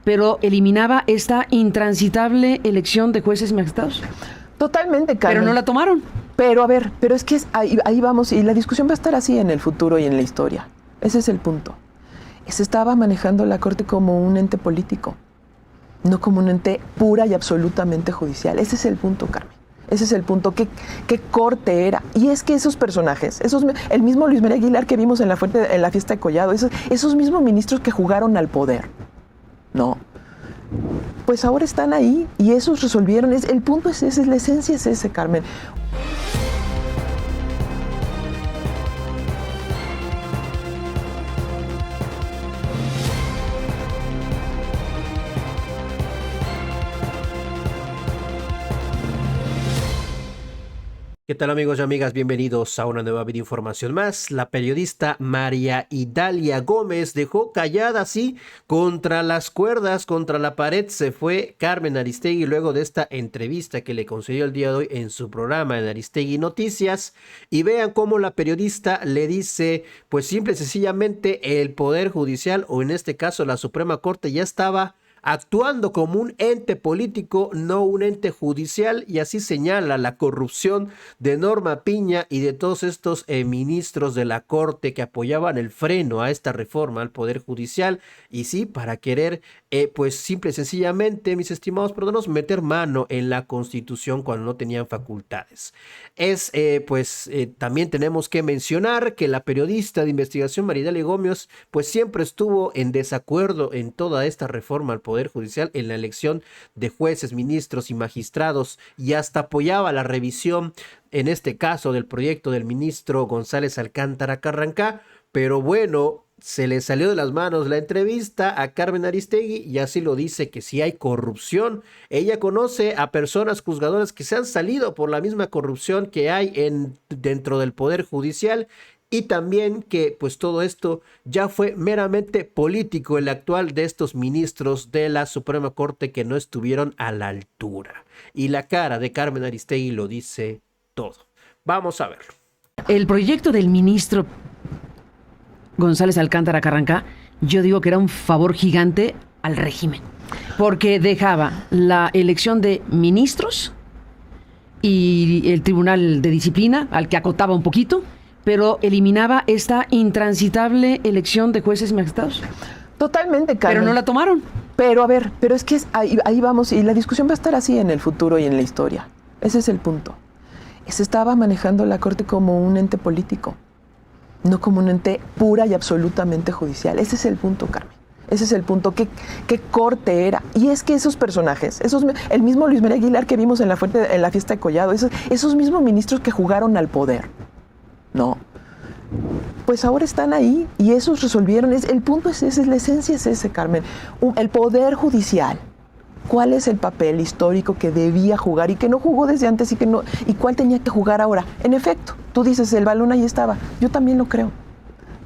pero eliminaba esta intransitable elección de jueces y magistrados. Totalmente, Carmen. Pero no la tomaron. Pero a ver, pero es que ahí vamos, y la discusión va a estar así en el futuro y en la historia. Ese es el punto. Se estaba manejando la Corte como un ente político, no como un ente pura y absolutamente judicial. Ese es el punto, Carmen. Ese es el punto. ¿Qué corte era? Y es que esos personajes, el mismo Luis María Aguilar que vimos en la fiesta de Collado, esos mismos ministros que jugaron al poder, ¿no? Pues ahora están ahí y esos resolvieron. El punto es ese, la esencia es ese, Carmen. ¿Qué tal, amigos y amigas? Bienvenidos a una nueva videoinformación más. La periodista María Idalia Gómez dejó callada así contra las cuerdas, contra la pared. Se fue Carmen Aristegui luego de esta entrevista que le concedió el día de hoy en su programa en Aristegui Noticias. Y vean cómo la periodista le dice, pues simple y sencillamente el Poder Judicial, o en este caso la Suprema Corte, ya estaba actuando como un ente político, no un ente judicial, y así señala la corrupción de Norma Piña y de todos estos ministros de la Corte que apoyaban el freno a esta reforma al Poder Judicial, y sí, para querer, pues simple y sencillamente, mis estimados perdonos, meter mano en la Constitución cuando no tenían facultades. También tenemos que mencionar que la periodista de investigación María Idalia Gómez, pues siempre estuvo en desacuerdo en toda esta reforma al Poder Judicial, en la elección de jueces, ministros y magistrados, y hasta apoyaba la revisión, en este caso, del proyecto del ministro González Alcántara Carrancá, pero bueno, se le salió de las manos la entrevista a Carmen Aristegui y así lo dice, que si hay corrupción. Ella conoce a personas juzgadoras que se han salido por la misma corrupción que hay dentro del Poder Judicial, y también que pues todo esto ya fue meramente político, el actual de estos ministros de la Suprema Corte que no estuvieron a la altura. Y la cara de Carmen Aristegui lo dice todo. Vamos a verlo. El proyecto del ministro González Alcántara Carrancá, yo digo que era un favor gigante al régimen, porque dejaba la elección de ministros y el Tribunal de Disciplina, al que acotaba un poquito, pero eliminaba esta intransitable elección de jueces y magistrados. Totalmente, Carmen. Pero no la tomaron. Pero a ver, pero es que ahí vamos, y la discusión va a estar así en el futuro y en la historia. Ese es el punto. Se estaba manejando la Corte como un ente político, no como un ente pura y absolutamente judicial. Ese es el punto, Carmen. Ese es el punto. ¿Qué corte era? Y es que esos personajes, el mismo Luis María Aguilar que vimos en la fiesta de Collado, esos mismos ministros que jugaron al poder, ¿no? Pues ahora están ahí y esos resolvieron. El punto es ese, la esencia es ese, Carmen. El Poder Judicial, ¿cuál es el papel histórico que debía jugar y que no jugó desde antes y cuál tenía que jugar ahora? En efecto, tú dices, el balón ahí estaba. Yo también lo creo.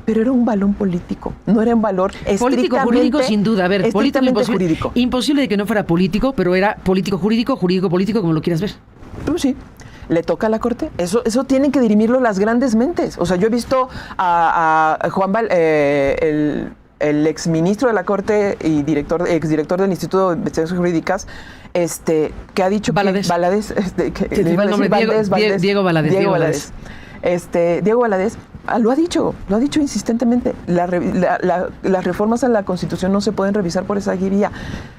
Pero era un balón político, no era un valor político jurídico, sin duda. A ver, político jurídico. Imposible de que no fuera político, pero era político jurídico, jurídico político, como lo quieras ver. Pues sí. ¿Le toca a la Corte? Eso tienen que dirimirlo las grandes mentes. O sea, yo he visto a Juan el exministro de la Corte y exdirector del Instituto de Investigaciones Jurídicas, que ha dicho Valadez. Diego Valadez. Diego Valadez lo ha dicho insistentemente. Las reformas a la Constitución no se pueden revisar por esa guía.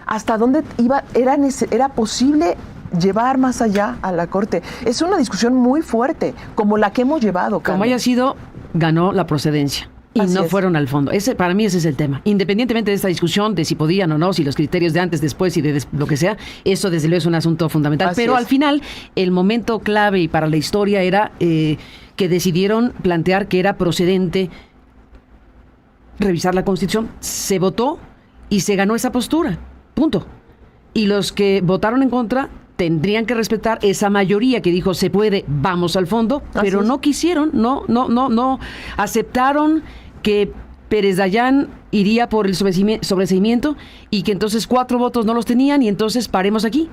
¿Hasta dónde era posible llevar más allá a la Corte? Es una discusión muy fuerte, como la que hemos llevado, Carmen. Como haya sido, ganó la procedencia. Y así no fueron al fondo. Para mí ese es el tema. Independientemente de esta discusión de si podían o no, si los criterios de antes, después y de lo que sea, eso desde luego es un asunto fundamental. Pero al final, el momento clave y para la historia era que decidieron plantear que era procedente revisar la Constitución. Se votó y se ganó esa postura. Punto. Y los que votaron en contra tendrían que respetar esa mayoría que dijo se puede, vamos al fondo, pero no quisieron, no aceptaron que Pérez Dayán iría por el sobreseimiento y que entonces 4 votos no los tenían y entonces paremos aquí.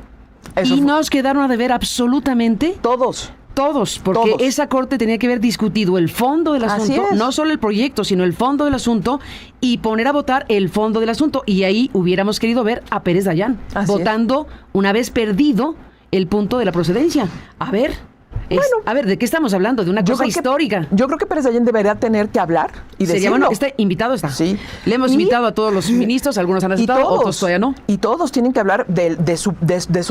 Y nos quedaron a deber absolutamente todos Todos, porque Todos. esa corte tenía que haber discutido el fondo del Así asunto, es. no solo el proyecto, sino el fondo del asunto, y poner a votar el fondo del asunto. Y ahí hubiéramos querido ver a Pérez Dayán Así votando una vez perdido el punto de la procedencia. A ver, a ver, ¿de qué estamos hablando? De una cosa histórica. Yo creo que Pérez Dayán debería tener que hablar y Sería decirlo. bueno, este invitado está. Sí. Le hemos invitado a todos los ministros, algunos han aceptado, otros todavía no. Y todos tienen que hablar de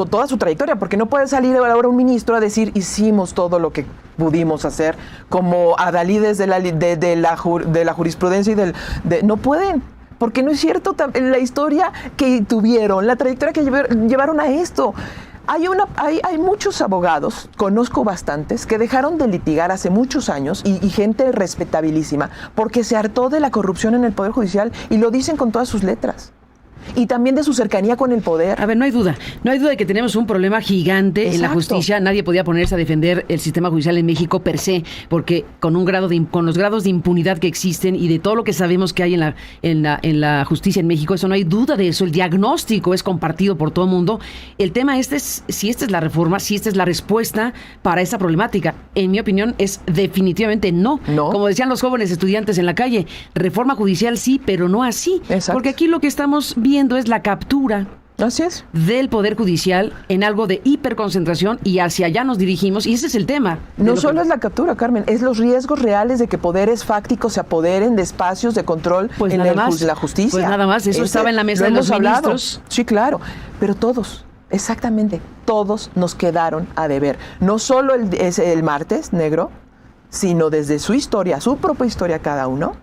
toda su trayectoria, porque no puede salir ahora un ministro a decir hicimos todo lo que pudimos hacer, como adalides de la jurisprudencia y no pueden. Porque no es cierto la historia que tuvieron, la trayectoria que llevaron a esto. Hay muchos abogados, conozco bastantes, que dejaron de litigar hace muchos años y gente respetabilísima porque se hartó de la corrupción en el Poder Judicial y lo dicen con todas sus letras. Y también de su cercanía con el poder. A ver, no hay duda de que tenemos un problema gigante en la justicia. Nadie podía ponerse a defender el sistema judicial en México per se, porque con los grados de impunidad que existen y de todo lo que sabemos que hay en la justicia en México, eso no hay duda de eso. El diagnóstico es compartido por todo el mundo. El tema es si esta es la reforma, si esta es la respuesta para esa problemática. En mi opinión, es definitivamente no. Como decían los jóvenes estudiantes en la calle, reforma judicial sí, pero no así. Exacto. Porque aquí lo que estamos viendo es la captura Así es. del Poder Judicial en algo de hiperconcentración y hacia allá nos dirigimos y ese es el tema. No solo es la captura, Carmen, es los riesgos reales de que poderes fácticos se apoderen de espacios de control en la justicia. Pues nada más, eso estaba en la mesa de los ministros. Sí, claro, pero todos, exactamente, todos nos quedaron a deber. No solo el martes negro, sino desde su historia, su propia historia cada uno,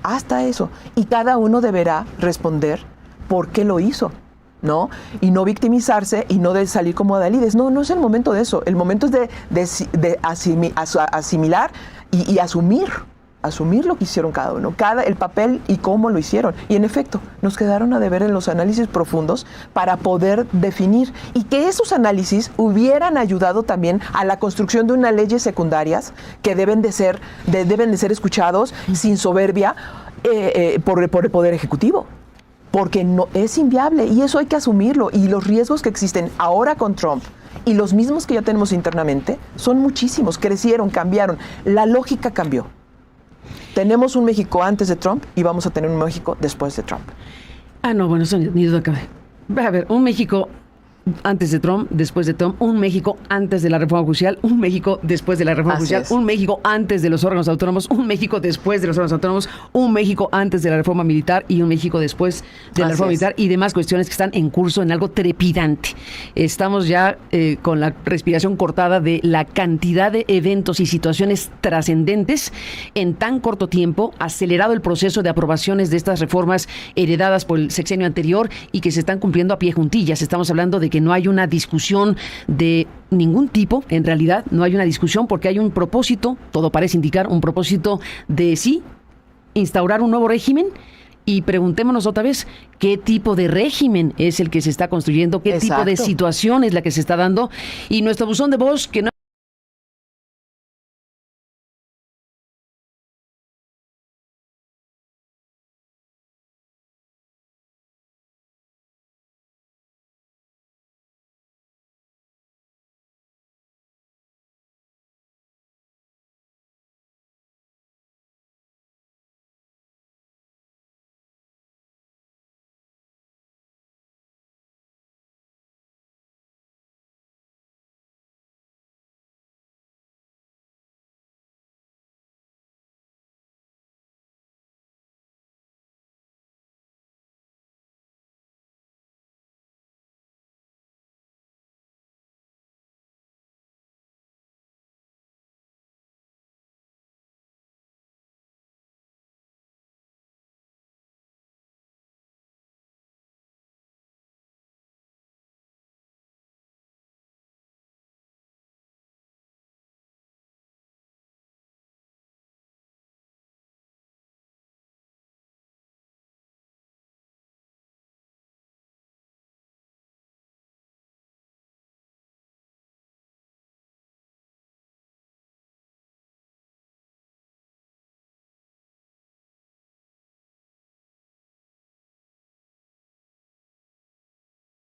hasta eso. Y cada uno deberá responder por qué lo hizo, ¿no? Y no victimizarse y no de salir como adalides. No es el momento de eso. El momento es de asimilar y asumir lo que hicieron cada uno, el papel y cómo lo hicieron. Y en efecto, nos quedaron a deber en los análisis profundos para poder definir y que esos análisis hubieran ayudado también a la construcción de unas leyes secundarias que deben de ser escuchados sin soberbia por el Poder Ejecutivo. Porque no es inviable y eso hay que asumirlo. Y los riesgos que existen ahora con Trump y los mismos que ya tenemos internamente son muchísimos, crecieron, cambiaron. La lógica cambió. Tenemos un México antes de Trump y vamos a tener un México después de Trump. No, bueno, eso ni duda cabe. A ver, un México antes de Trump, después de Trump, un México antes de la reforma judicial, un México después de la reforma judicial, un México antes de los órganos autónomos, un México después de los órganos autónomos, un México antes de la reforma militar y un México después de la reforma militar y demás cuestiones que están en curso en algo trepidante. Estamos ya con la respiración cortada de la cantidad de eventos y situaciones trascendentes en tan corto tiempo, acelerado el proceso de aprobaciones de estas reformas heredadas por el sexenio anterior y que se están cumpliendo a pie juntillas. Estamos hablando de que no hay una discusión de ningún tipo, en realidad no hay una discusión porque hay un propósito, todo parece indicar un propósito de sí, instaurar un nuevo régimen y preguntémonos otra vez, ¿qué tipo de régimen es el que se está construyendo? ¿Qué tipo de situación es la que se está dando? Y nuestro buzón de voz, que no